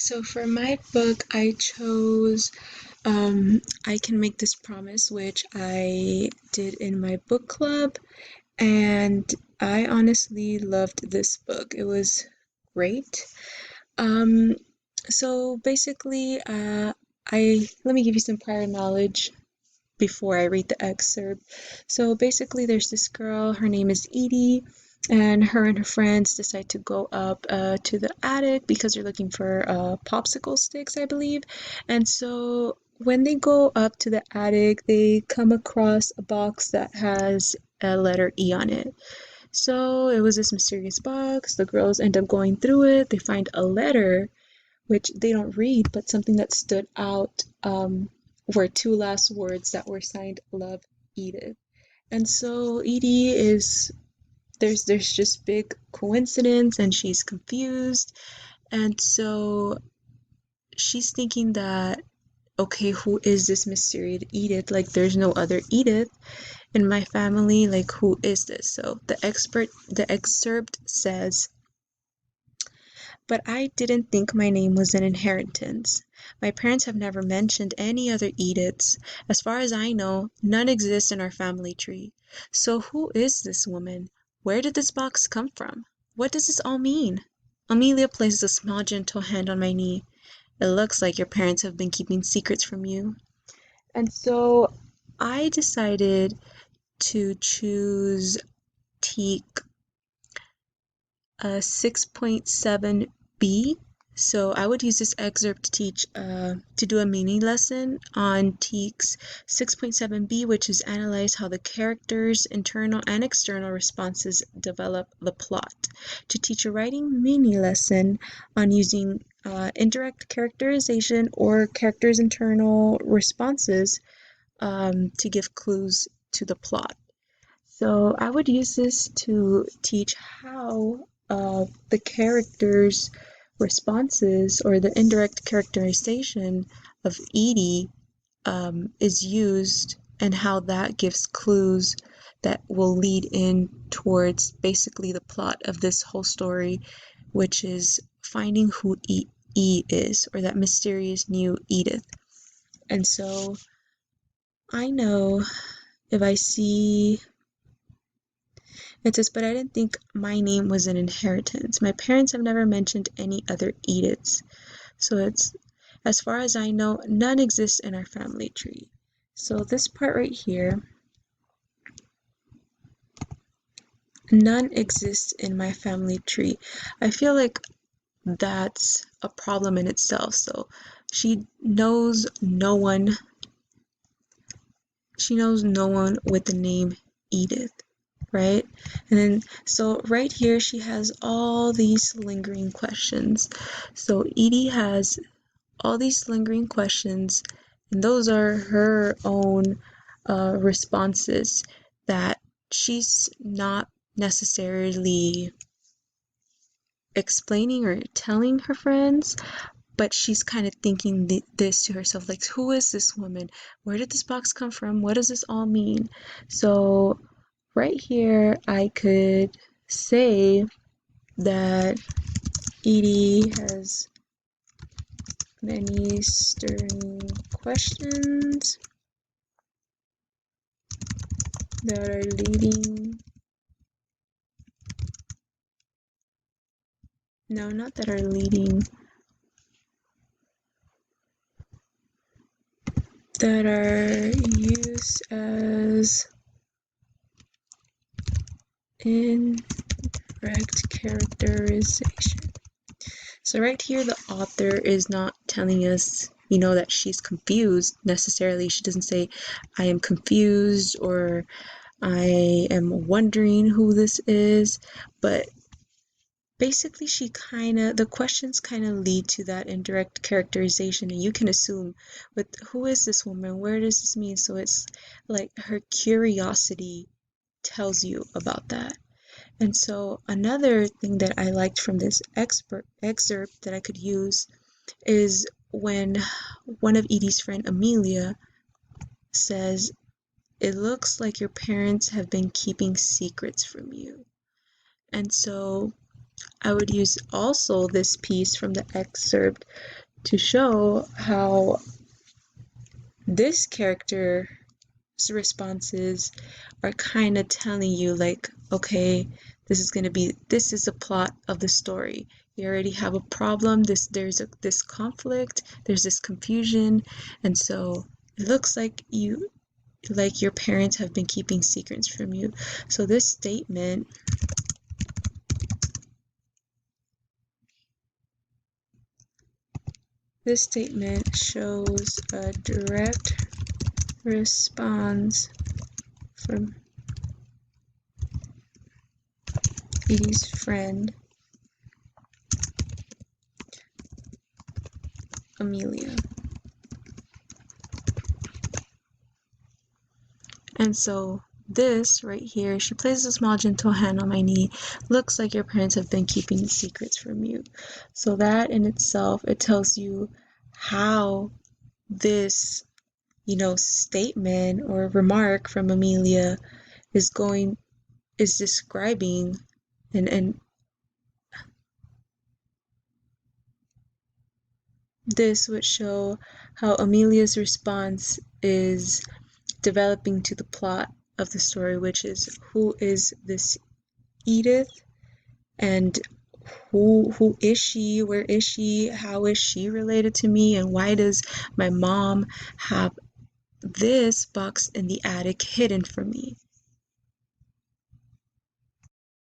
So for my book, I chose I Can Make This Promise, which I did in my book club, and I honestly loved this book. It was great. Um, so basically, I let me give you some prior knowledge before I read the excerpt. So basically, there's this girl, her name is Edie, and her friends decide to go up to the attic because they're looking for popsicle sticks, I believe. And so when they go up to the attic, they come across a box that has a letter E on it. So it was this mysterious box. The girls end up going through it. They find a letter which they don't read, but something that stood out were two last words that were signed Love, Edith. And so Edie is there's just big coincidence and she's confused. And so she's thinking that okay, who is this mysterious Edith? Like there's no other Edith in my family. Like who is this? So the excerpt says, but I didn't think my name was an inheritance. My parents have never mentioned any other Ediths. As far as I know, none exist in our family tree. So who is this woman? Where did this box come from? What does this all mean? Amelia places a small, gentle hand on my knee. It looks like your parents have been keeping secrets from you. And so I decided to choose Teak 6.7b. So I would use this excerpt to teach to do a mini lesson on Teak's 6.7b, which is analyze how the characters' internal and external responses develop the plot. To teach a writing mini lesson on using indirect characterization or characters' internal responses to give clues to the plot. So I would use this to teach how the characters' responses or the indirect characterization of Edie is used and how that gives clues that will lead in towards basically the plot of this whole story, which is finding who E is, or that mysterious new Edith. And so I know if I see it says, but I didn't think my name was an inheritance. My parents have never mentioned any other Ediths. So it's, as far as I know, none exists in our family tree. So this part right here, none exists in my family tree. I feel like that's a problem in itself. So she knows no one, she knows no one with the name Edith. Right? And then, so right here, she has all these lingering questions. So Edie has all these lingering questions, and those are her own responses that she's not necessarily explaining or telling her friends, but she's kind of thinking this to herself, like, who is this woman? Where did this box come from? What does this all mean? So right here, I could say that Edie has many stirring questions that are leading, no, not that are leading, that are used as indirect characterization. So right here, the author is not telling us, that she's confused necessarily. She doesn't say, I am confused or I am wondering who this is, but basically the questions kind of lead to that indirect characterization, and you can assume with who is this woman, where does this mean? So it's like her curiosity tells you about that. And so another thing that I liked from this excerpt that I could use is when one of Edie's friend Amelia says, it looks like your parents have been keeping secrets from you. And so I would use also this piece from the excerpt to show how this character's responses are kind of telling you, like, okay, this is a plot of the story. You already have a problem, there's this conflict, there's this confusion, and so it looks like your parents have been keeping secrets from you. So this statement shows a direct response from Edie's friend, Amelia. And so this right here, she places a small gentle hand on my knee. Looks like your parents have been keeping secrets from you. So that in itself, it tells you how this, statement or remark from Amelia is describing and this would show how Amelia's response is developing to the plot of the story, which is who is this Edith, and who is she, where is she, how is she related to me, and why does my mom have this box in the attic hidden from me?